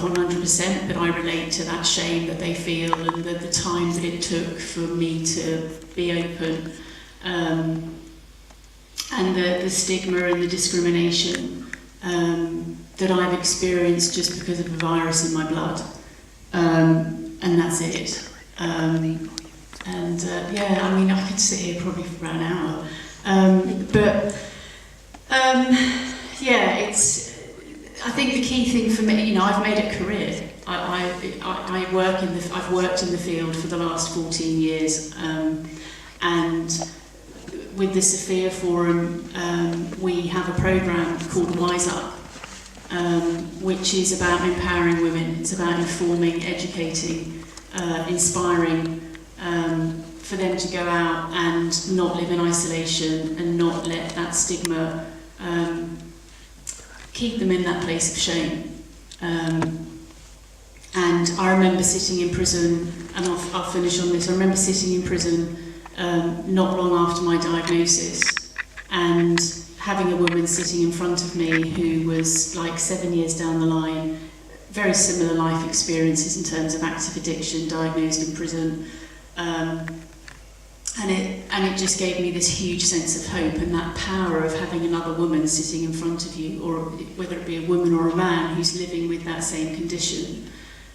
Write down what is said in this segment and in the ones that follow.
100%, but I relate to that shame that they feel and the time that it took for me to be open. And the stigma and the discrimination that I've experienced just because of a virus in my blood. And that's it. Yeah, I mean, I could sit here probably for about an hour. Yeah, I think the key thing for me, you know, I've made it a career. I've worked in the field for the last 14 years, and with the Sophia Forum, we have a programme called Wise Up, which is about empowering women. It's about informing, educating, inspiring, for them to go out and not live in isolation and not let that stigma keep them in that place of shame. And I remember sitting in prison, and I'll finish on this, I remember sitting in prison not long after my diagnosis and having a woman sitting in front of me who was like 7 years down the line, very similar life experiences in terms of active addiction, diagnosed in prison. And it just gave me this huge sense of hope and that power of having another woman sitting in front of you, or whether it be a woman or a man who's living with that same condition,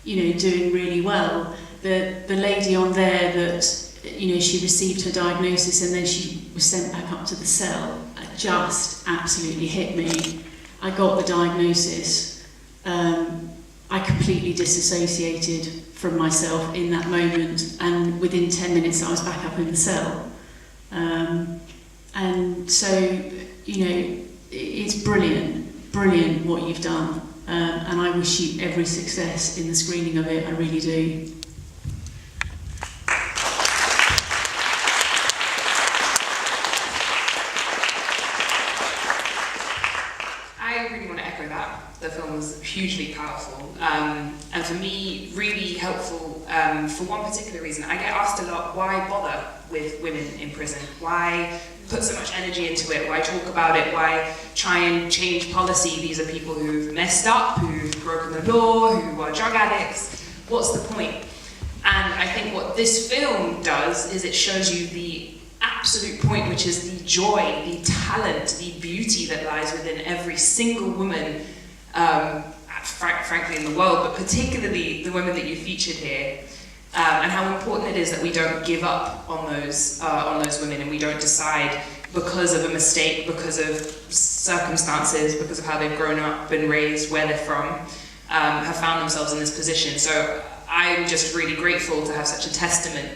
you know, doing really well. The lady on there that, you know, she received her diagnosis and then she was sent back up to the cell, it just absolutely hit me. I got the diagnosis. I completely disassociated from myself in that moment, and within 10 minutes I was back up in the cell. And so, you know, it's brilliant what you've done, and I wish you every success in the screening of it, I really do. The film was hugely powerful, and for me, really helpful for one particular reason. I get asked a lot, why bother with women in prison? Why put so much energy into it? Why talk about it? Why try and change policy? These are people who've messed up, who've broken the law, who are drug addicts. What's the point? And I think what this film does is it shows you the absolute point, which is the joy, the talent, the beauty that lies within every single woman, frankly in the world, but particularly the women that you featured here, and how important it is that we don't give up on those women, and we don't decide because of a mistake, because of circumstances, because of how they've grown up, been raised, where they're from, have found themselves in this position. So I'm just really grateful to have such a testament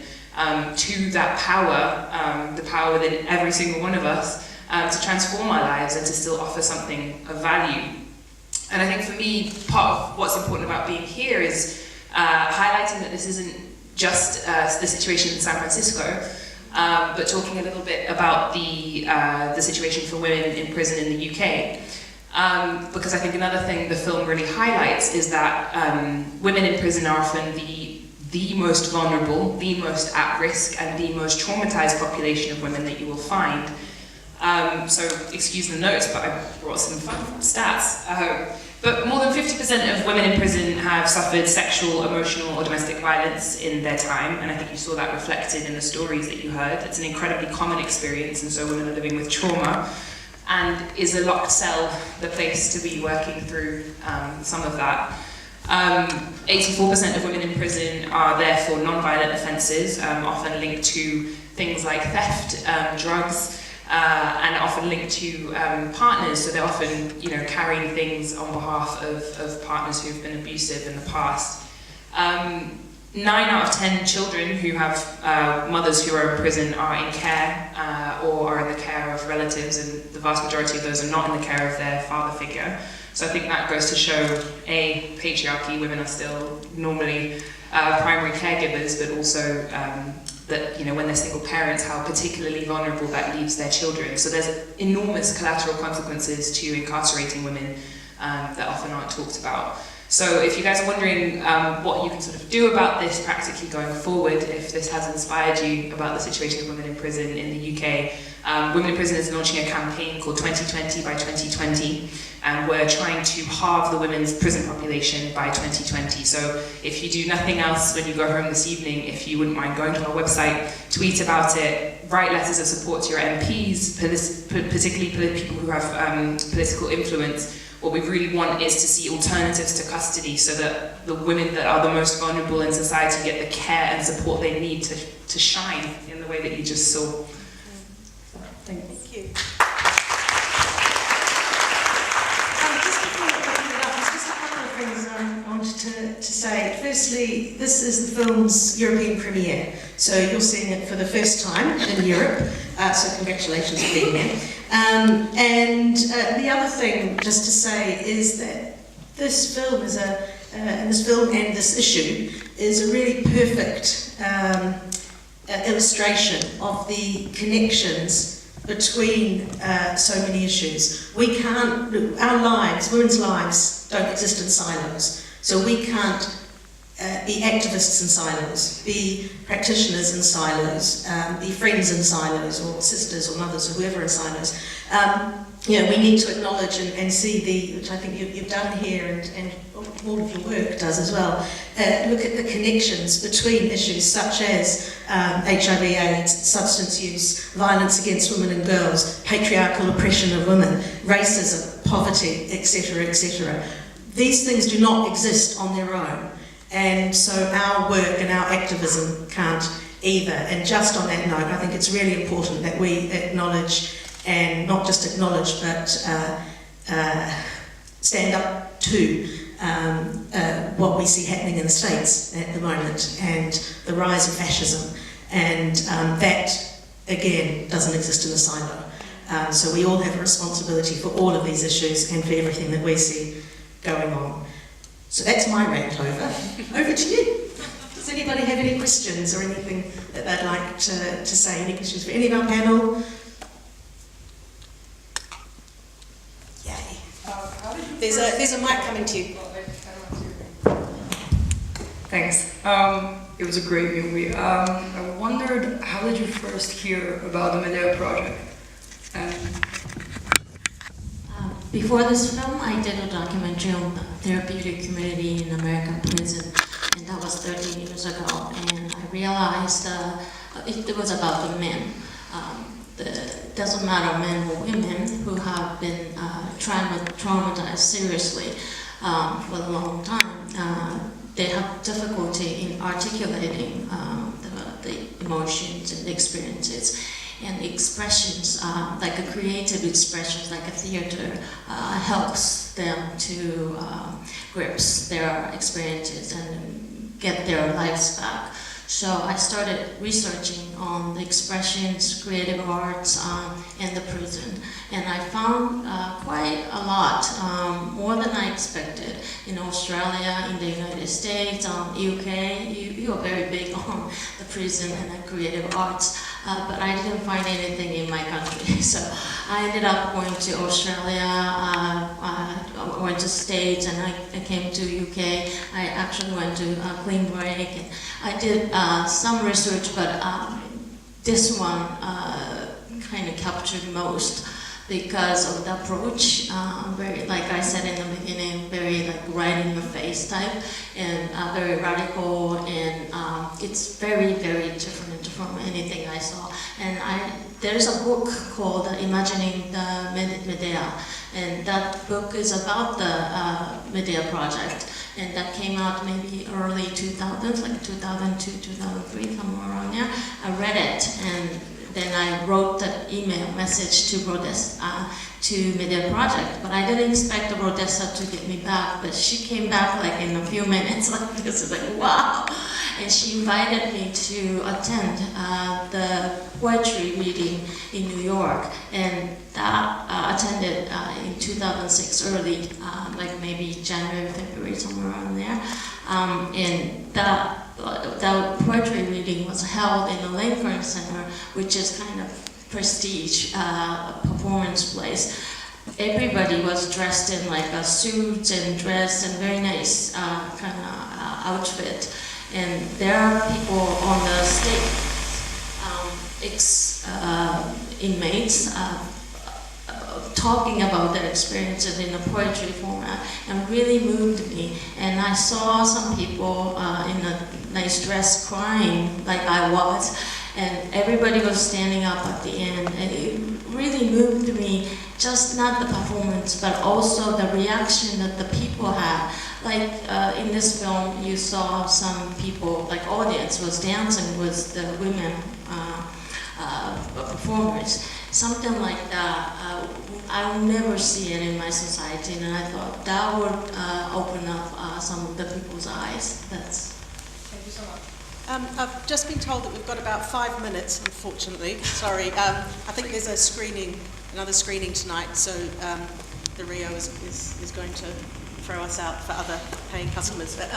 to that power, the power within every single one of us, to transform our lives and to still offer something of value. And I think for me, part of what's important about being here is highlighting that this isn't just the situation in San Francisco, but talking a little bit about the situation for women in prison in the UK. Because I think another thing the film really highlights is that women in prison are often the most vulnerable, the most at risk, and the most traumatized population of women that you will find. So excuse the notes, but I brought some fun stats. But more than 50% of women in prison have suffered sexual, emotional, or domestic violence in their time, and I think you saw that reflected in the stories that you heard. It's an incredibly common experience, and so women are living with trauma. And is a locked cell the place to be working through some of that? 84% of women in prison are there for non-violent offences, often linked to things like theft, drugs, and often linked to partners, so they're often, you know, carrying things on behalf of partners who've been abusive in the past. 9 out of 10 children who have mothers who are in prison are in care or are in the care of relatives, and the vast majority of those are not in the care of their father figure. So I think that goes to show, A, patriarchy, women are still normally primary caregivers, but also that, you know, when they're single parents, how particularly vulnerable that leaves their children. So there's enormous collateral consequences to incarcerating women that often aren't talked about. So if you guys are wondering what you can sort of do about this practically going forward, if this has inspired you about the situation of women in prison in the UK, Women in Prison is launching a campaign called 2020 by 2020, and we're trying to halve the women's prison population by 2020. So if you do nothing else when you go home this evening, if you wouldn't mind going to our website, tweet about it, write letters of support to your MPs, particularly people who have political influence. What we really want is to see alternatives to custody so that the women that are the most vulnerable in society get the care and support they need to shine in the way that you just saw. Thank you. Just before opening it up, there's just a couple of things I wanted to say. Firstly, this is the film's European premiere, so you're seeing it for the first time in Europe, so congratulations for being here. And the other thing, just to say, is that this film is and this issue is a really perfect illustration of the connections between so many issues. We can't, our lives, women's lives, don't exist in silos. So we can't be activists in silos, be practitioners in silos, be friends in silos, or sisters or mothers or whoever in silos. We need to acknowledge and see which I think you've done here, and all of your work does as well, look at the connections between issues such as HIV/AIDS, substance use, violence against women and girls, patriarchal oppression of women, racism, poverty, etc., etc. These things do not exist on their own. And so our work and our activism can't either. And just on that note, I think it's really important that we acknowledge, and not just acknowledge, but stand up to what we see happening in the States at the moment, and the rise of fascism. And that, again, doesn't exist in a silo. So we all have a responsibility for all of these issues and for everything that we see going on. So that's my rant over. Over to you. Does anybody have any questions or anything that they'd like to say? Any questions for any of our panel? Yay. There's a mic coming to you. Thanks. It was a great movie. I wondered, how did you first hear about the Medea project? Before this film, I did a documentary on the therapeutic community in American prison, and that was 13 years ago. And I realized it was about the men. It doesn't matter men or women who have been traumatized seriously for a long time. They have difficulty in articulating the emotions and experiences. And expressions, like a creative expressions, like a theater, helps them to grasp their experiences and get their lives back. So I started researching on the expressions, creative arts, in the prison. And I found quite a lot, more than I expected. In Australia, in the United States, UK, you are very big on the prison and the creative arts. But I didn't find anything in my country. So I ended up going to Australia, I went to States, and I came to UK. I actually went to Clean Break, and I did some research, but this one kind of captured most because of the approach, very, like I said in the beginning, very like right in your face type, and very radical, and it's very, very different from anything I saw. And there's a book called Imagining the Medea, and that book is about the Medea project, and that came out maybe early 2000s, like 2002, 2003, somewhere around there. I read it, and then I wrote the email message to Rodessa, to Medea Project, but I didn't expect Rodessa to get me back, but she came back like in a few minutes, like this is like, wow. And she invited me to attend the poetry reading in New York, and that attended in 2006 early, like maybe January, February, somewhere around there. And that poetry reading was held in the Lincoln Center, which is kind of prestige performance place. Everybody was dressed in like a suit and dress and very nice kind of outfit. And there are people on the stage. inmates talking about their experiences in a poetry format, and really moved me. And I saw some people in a nice dress crying like I was, and everybody was standing up at the end, and it really moved me, just not the performance, but also the reaction that the people had. Like in this film, you saw some people, like audience was dancing with the women performers. Something like that, I will never see it in my society, and I thought that would open up some of the people's eyes. Thank you so much. I've just been told that we've got about 5 minutes, unfortunately. Sorry. I think there's a screening, another screening tonight, so the Rio is going to throw us out for other paying customers. But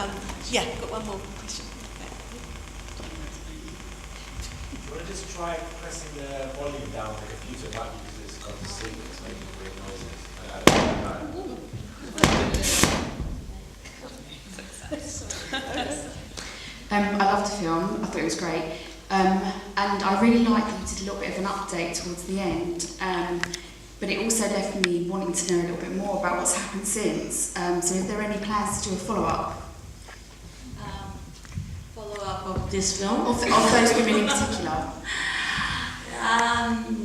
yeah, got one more question. Do you want to just try pressing the volume down on the computer? It might be because it's got the signal, it's making weird noises. I loved the film. I thought it was great. And I really liked that you did a little bit of an update towards the end. But it also left me wanting to know a little bit more about what's happened since. So is there any plans to do a follow-up? Follow-up of this film? Of those women in particular?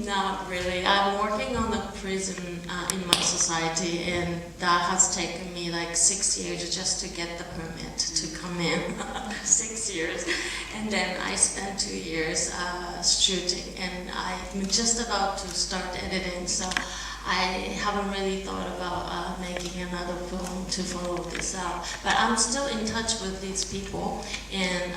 Not really. I'm working on the prison in my society, and that has taken me like 6 years just to get the permit to come in. 6 years. And then I spent 2 years shooting, and I'm just about to start editing, so I haven't really thought about making another film to follow this up. But I'm still in touch with these people, and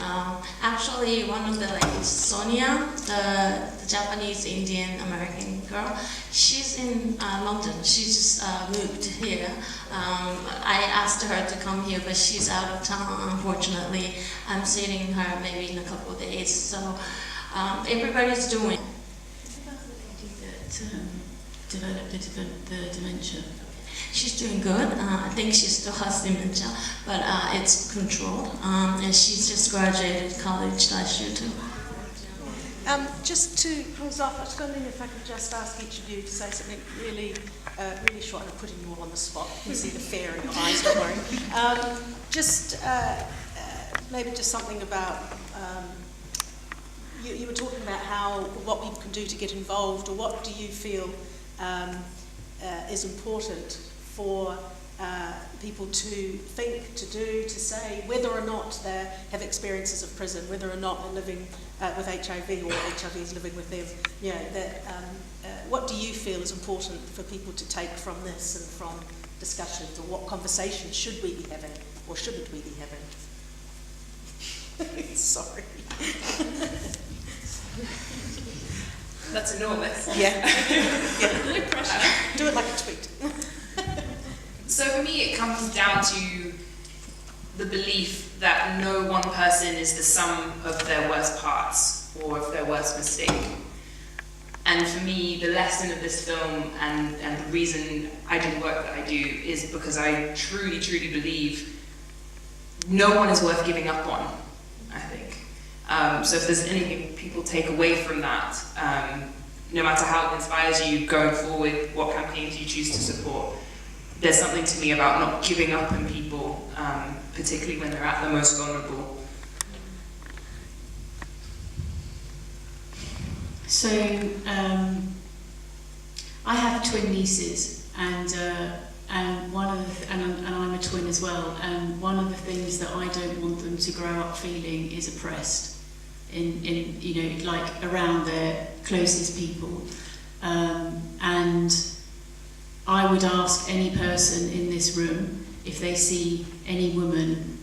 actually one of the, like Sonia, the Japanese Indian American girl, she's in London. She just moved here. I asked her to come here, but she's out of town, unfortunately. I'm seeing her maybe in a couple of days, so everybody's doing. Developed the dementia. She's doing good. I think she still has dementia, but it's controlled. And she's just graduated college last year too. Just to close off, I was wondering if I could just ask each of you to say something really, really short. I'm putting you all on the spot. You can see the fear in your eyes, don't worry. Maybe just something about. You were talking about what people can do to get involved, or what do you feel is important for people to think, to do, to say, whether or not they have experiences of prison, whether or not they're living with HIV or HIV is living with them. You know, what do you feel is important for people to take from this and from discussions, or what conversations should we be having or shouldn't we be having? Sorry. That's enormous. Yeah. No pressure. Do it like a tweet. So for me, it comes down to the belief that no one person is the sum of their worst parts or of their worst mistake. And for me, the lesson of this film and the reason I do the work that I do is because I truly, truly believe no one is worth giving up on, I think. So if there's anything people take away from that, no matter how it inspires you going forward, what campaigns you choose to support, there's something to me about not giving up on people, particularly when they're at the most vulnerable. So I have twin nieces, and one of the and I'm a twin as well. And one of the things that I don't want them to grow up feeling is oppressed in you know, like around their closest people. And I would ask any person in this room if they see any woman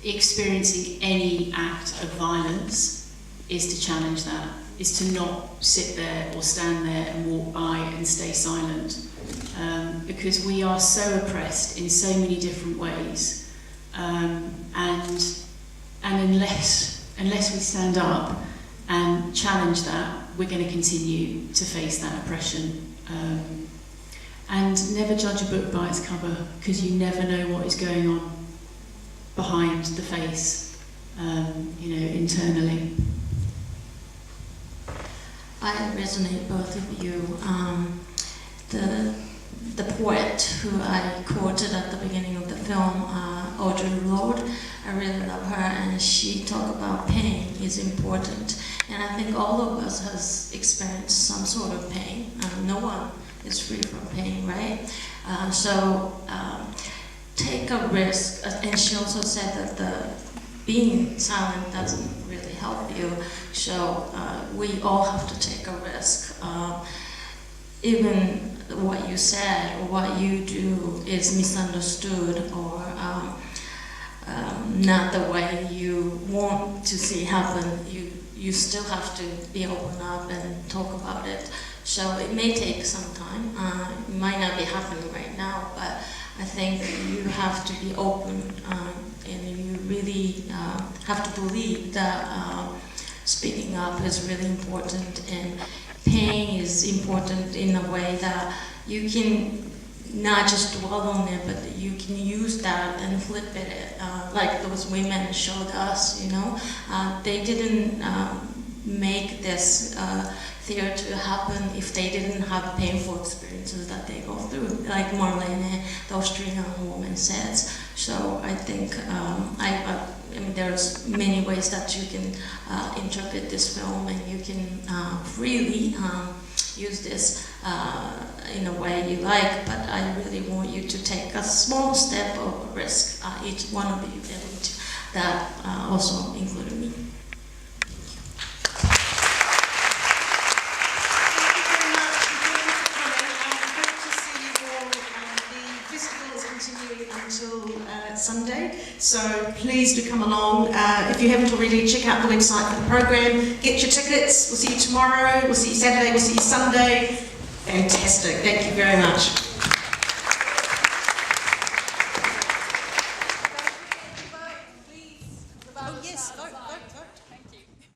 experiencing any act of violence, is to challenge that, is to not sit there or stand there and walk by and stay silent, because we are so oppressed in so many different ways, and unless we stand up and challenge that, we're going to continue to face that oppression. And never judge a book by its cover, because you never know what is going on behind the face. internally. I resonate both of you. The poet who I quoted at the beginning of the film, Audre Lorde, I really love her, and she talked about pain is important. And I think all of us has experienced some sort of pain. No one is free from pain, right? So take a risk. And she also said that being silent doesn't really help you. So we all have to take a risk. Even what you said or what you do is misunderstood or not the way you want to see happen. You still have to be open up and talk about it. So it may take some time. It might not be happening right now, but I think you have to be open and you really have to believe that speaking up is really important, and pain is important in a way that you can not just dwell on it, but you can use that and flip it. Like those women showed us, they didn't make this theater happen if they didn't have painful experiences that they go through, like Marlene, the Australian woman, says. So I think there's many ways that you can interpret this film, and you can freely use this in a way you like, but I really want you to take a small step of risk, each one of you, and that also included me. Sunday, so please do come along. If you haven't already, check out the website for the program, get your tickets. We'll see you tomorrow, we'll see you Saturday, we'll see you Sunday. Fantastic, thank you very much. Oh yes.